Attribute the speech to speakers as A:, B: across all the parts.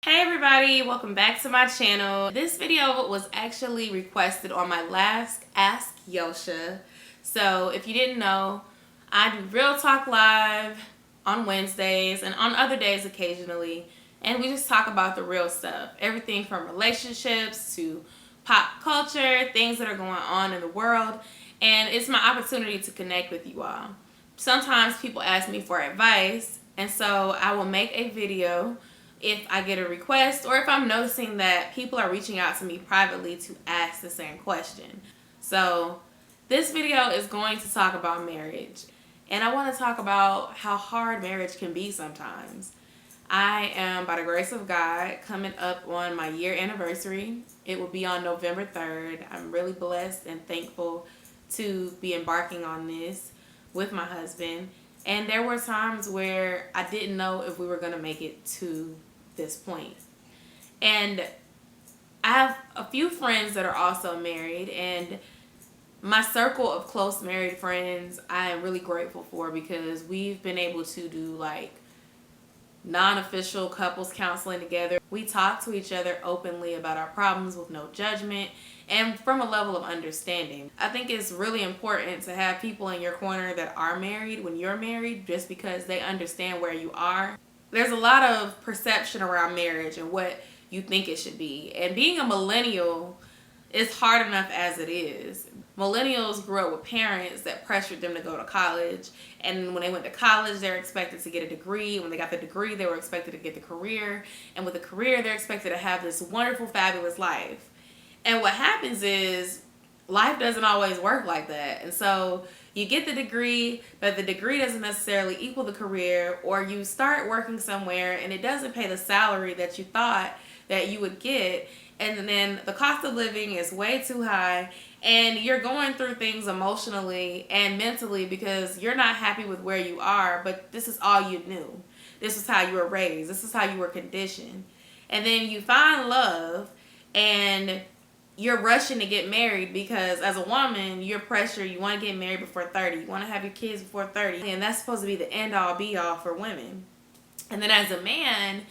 A: Hey everybody, welcome back to my channel. This video was actually requested on my last Ask Yosha. So if you didn't know, I do Real Talk Live on Wednesdays and on other days occasionally. And we just talk about the real stuff. Everything from relationships to pop culture, things that are going on in the world. And it's my opportunity to connect with you all. Sometimes people ask me for advice, and so I will make a video if I get a request or if I'm noticing that people are reaching out to me privately to ask the same question. So this video is going to talk about marriage, and I want to talk about how hard marriage can be sometimes. I am, by the grace of God, coming up on my year anniversary. It will be on November 3rd. I'm really blessed and thankful to be embarking on this with my husband. And there were times where I didn't know if we were going to make it to this point. And I have a few friends that are also married, and my circle of close married friends I am really grateful for, because we've been able to do like non-official couples counseling together. We talk to each other openly about our problems with no judgment and from a level of understanding. I think it's really important to have people in your corner that are married when you're married, just because they understand where you are. There's a lot of perception around marriage and what you think it should be. And being a millennial is hard enough as it is. Millennials grew up with parents that pressured them to go to college. And when they went to college, they were expected to get a degree. When they got the degree, they were expected to get the career. And with the career, they're expected to have this wonderful, fabulous life. And what happens is life doesn't always work like that. And so you get the degree, but the degree doesn't necessarily equal the career, or you start working somewhere and it doesn't pay the salary that you thought that you would get. And then the cost of living is way too high, and you're going through things emotionally and mentally because you're not happy with where you are, but this is all you knew. This is how you were raised. This is how you were conditioned. And then you find love, and you're rushing to get married because as a woman, you're pressured. You want to get married before 30. You want to have your kids before 30. And that's supposed to be the end all be all for women. And then as a man,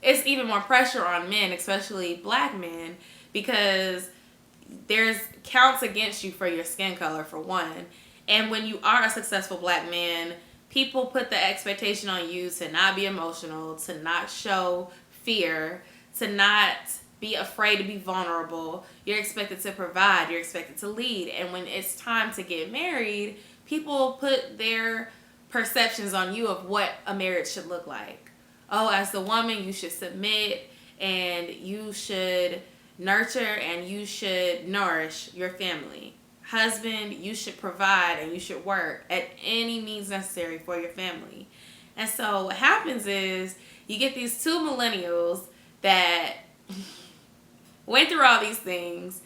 A: it's even more pressure on men, especially black men, because there's counts against you for your skin color, for one. And when you are a successful black man, people put the expectation on you to not be emotional, to not show fear, to not be afraid to be vulnerable. You're expected to provide. You're expected to lead. And when it's time to get married, people put their perceptions on you of what a marriage should look like. Oh, as the woman, you should submit, and you should nurture, and you should nourish your family. Husband, you should provide, and you should work at any means necessary for your family. And so what happens is you get these two millennials that went through all these things,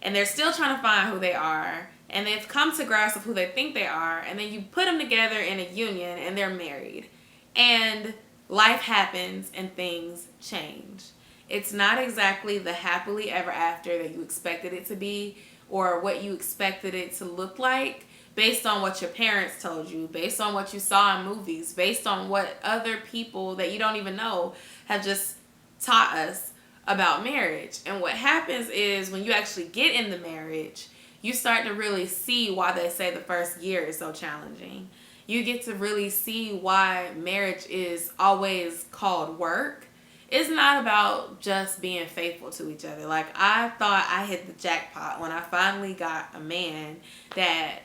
A: and they're still trying to find who they are, and they've come to grasp of who they think they are, and then you put them together in a union and they're married, and life happens and things change. It's not exactly the happily ever after that you expected it to be, or what you expected it to look like based on what your parents told you, based on what you saw in movies, based on what other people that you don't even know have just taught us about marriage. And what happens is when you actually get in the marriage, you start to really see why they say the first year is so challenging. You get to really see why marriage is always called work. It's not about just being faithful to each other. Like, I thought I hit the jackpot when I finally got a man that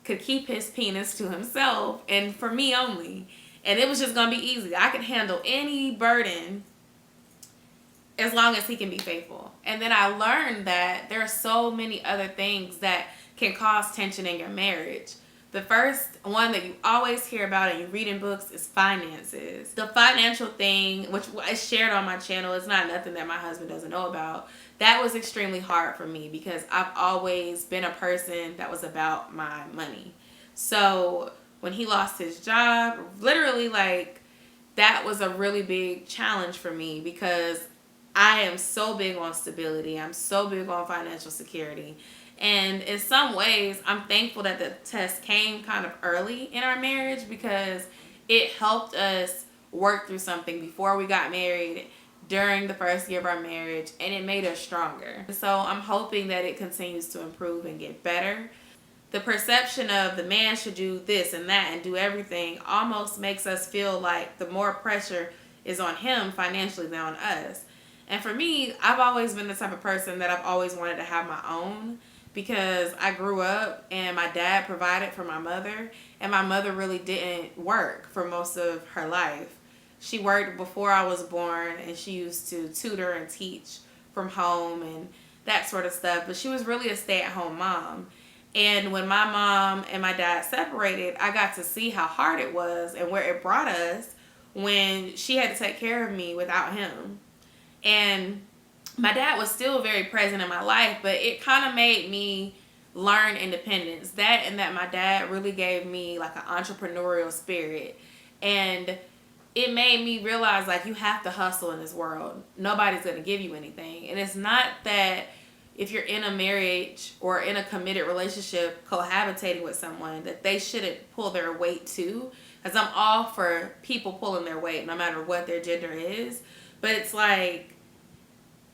A: could keep his penis to himself and for me only. And it was just going to be easy. I could handle any burden as long as he can be faithful. And then I learned that there are so many other things that can cause tension in your marriage. The first one that you always hear about and you read in books is finances. The financial thing, which I shared on my channel, is not nothing that my husband doesn't know about. That was extremely hard for me because I've always been a person that was about my money. So when he lost his job, literally, like, that was a really big challenge for me because I am so big on stability. I'm so big on financial security. And in some ways, I'm thankful that the test came kind of early in our marriage because it helped us work through something before we got married, during the first year of our marriage, and it made us stronger. So I'm hoping that it continues to improve and get better. The perception of the man should do this and that and do everything almost makes us feel like the more pressure is on him financially than on us. And for me, I've always been the type of person that I've always wanted to have my own, because I grew up and my dad provided for my mother, and my mother really didn't work for most of her life. She worked before I was born, and she used to tutor and teach from home and that sort of stuff, but she was really a stay-at-home mom. And when my mom and my dad separated, I got to see how hard it was and where it brought us when she had to take care of me without him. And my dad was still very present in my life, but it kind of made me learn independence. That and that my dad really gave me like an entrepreneurial spirit. And it made me realize, like, you have to hustle in this world. Nobody's going to give you anything. And it's not that if you're in a marriage or in a committed relationship cohabitating with someone that they shouldn't pull their weight too. Because I'm all for people pulling their weight no matter what their gender is. But it's like,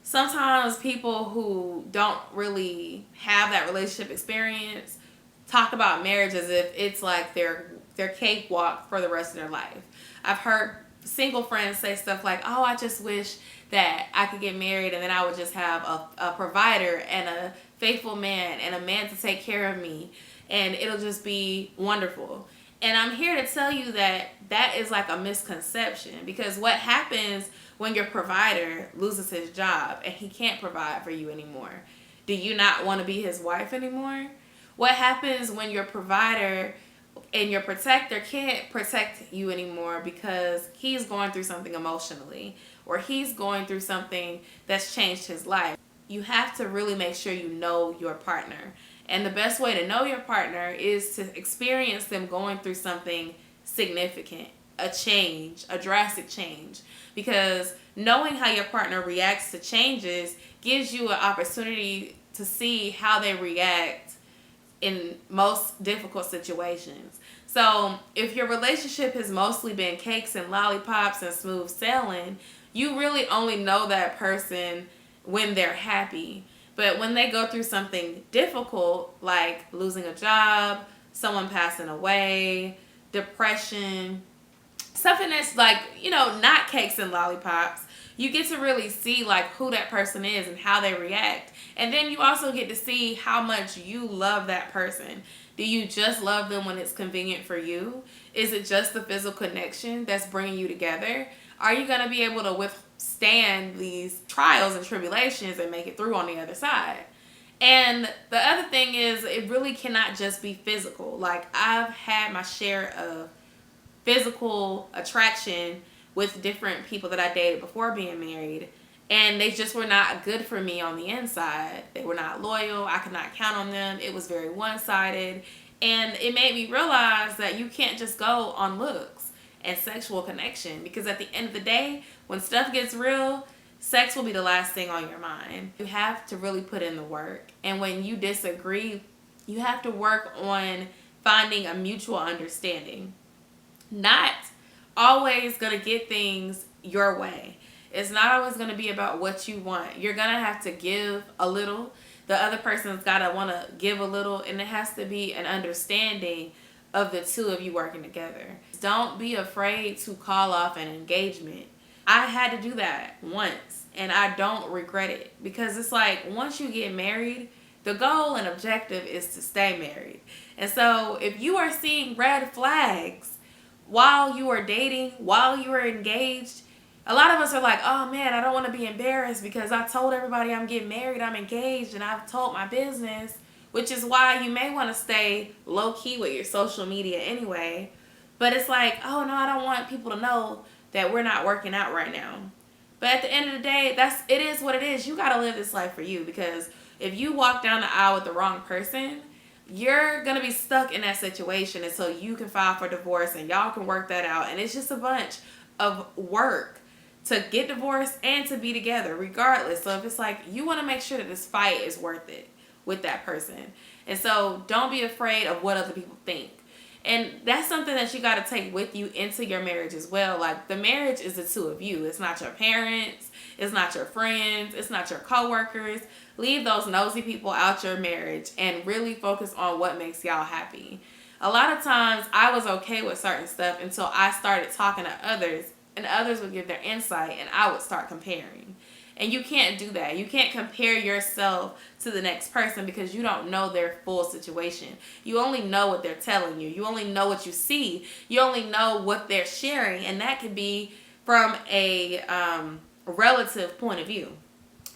A: sometimes people who don't really have that relationship experience talk about marriage as if it's like their cakewalk for the rest of their life. I've heard single friends say stuff like, oh, I just wish that I could get married and then I would just have a provider and a faithful man and a man to take care of me, and it'll just be wonderful. And I'm here to tell you that that is like a misconception, because what happens when your provider loses his job and he can't provide for you anymore? Do you not want to be his wife anymore? What happens when your provider and your protector can't protect you anymore because he's going through something emotionally, or he's going through something that's changed his life? You have to really make sure you know your partner. And the best way to know your partner is to experience them going through something significant, a change, a drastic change. Because knowing how your partner reacts to changes gives you an opportunity to see how they react in most difficult situations. So if your relationship has mostly been cakes and lollipops and smooth sailing, you really only know that person when they're happy. But when they go through something difficult, like losing a job, someone passing away, depression, something that's like, not cakes and lollipops, you get to really see like who that person is and how they react. And then you also get to see how much you love that person. Do you just love them when it's convenient for you? Is it just the physical connection that's bringing you together? Are you going to be able to withstand these trials and tribulations and make it through on the other side? And the other thing is, it really cannot just be physical. Like, I've had my share of physical attraction with different people that I dated before being married, and they just were not good for me on the inside. They were not loyal. I could not count on them. It was very one-sided, and it made me realize that you can't just go on looks and sexual connection, because at the end of the day, when stuff gets real, sex will be the last thing on your mind. You have to really put in the work, and when you disagree, you have to work on finding a mutual understanding. Not always going to get things your way. It's not always going to be about what you want. You're going to have to give a little. The other person's got to want to give a little, and it has to be an understanding of the two of you working together. Don't be afraid to call off an engagement. I had to do that once, and I don't regret it, because it's like, once you get married, the goal and objective is to stay married. And so if you are seeing red flags while you are dating, while you are engaged, a lot of us are like, oh man, I don't want to be embarrassed because I told everybody I'm getting married, I'm engaged, and I've told my business, which is why you may want to stay low-key with your social media anyway. But it's like, oh no, I don't want people to know that we're not working out right now. But at the end of the day, it is what it is. You got to live this life for you, because if you walk down the aisle with the wrong person, you're going to be stuck in that situation until you can file for divorce and y'all can work that out. And it's just a bunch of work to get divorced and to be together regardless. So if it's like, you want to make sure that this fight is worth it with that person. And so don't be afraid of what other people think. And that's something that you got to take with you into your marriage as well. Like, the marriage is the two of you. It's not your parents. It's not your friends. It's not your coworkers. Leave those nosy people out your marriage and really focus on what makes y'all happy. A lot of times I was okay with certain stuff until I started talking to others, and others would give their insight and I would start comparing. And you can't do that. You can't compare yourself to the next person because you don't know their full situation. You only know what they're telling you. You only know what you see. You only know what they're sharing, and that could be from a relative point of view.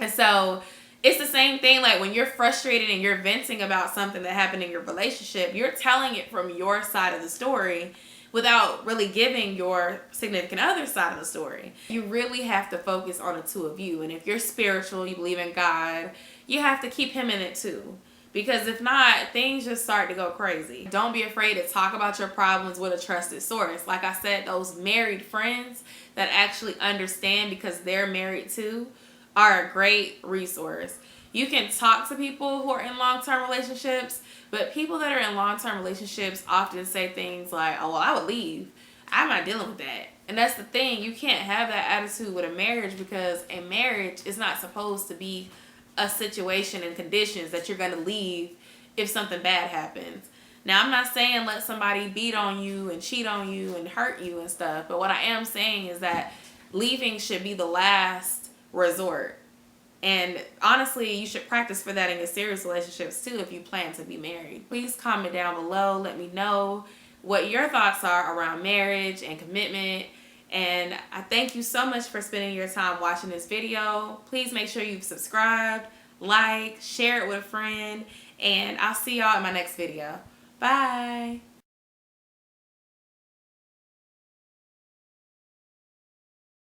A: And so it's the same thing, like when you're frustrated and you're venting about something that happened in your relationship, you're telling it from your side of the story without really giving your significant other side of the story. You really have to focus on the two of you. And if you're spiritual, you believe in God, you have to keep him in it too. Because if not, things just start to go crazy. Don't be afraid to talk about your problems with a trusted source. Like I said, those married friends that actually understand because they're married too are a great resource. You can talk to people who are in long-term relationships, but people that are in long-term relationships often say things like, oh, well, I would leave. I'm not dealing with that. And that's the thing. You can't have that attitude with a marriage, because a marriage is not supposed to be a situation and conditions that you're going to leave if something bad happens. Now, I'm not saying let somebody beat on you and cheat on you and hurt you and stuff, but what I am saying is that leaving should be the last resort. And honestly, you should practice for that in your serious relationships too if you plan to be married. Please comment down below. Let me know what your thoughts are around marriage and commitment. And I thank you so much for spending your time watching this video. Please make sure you've subscribed, like, share it with a friend, and I'll see y'all in my next video. Bye.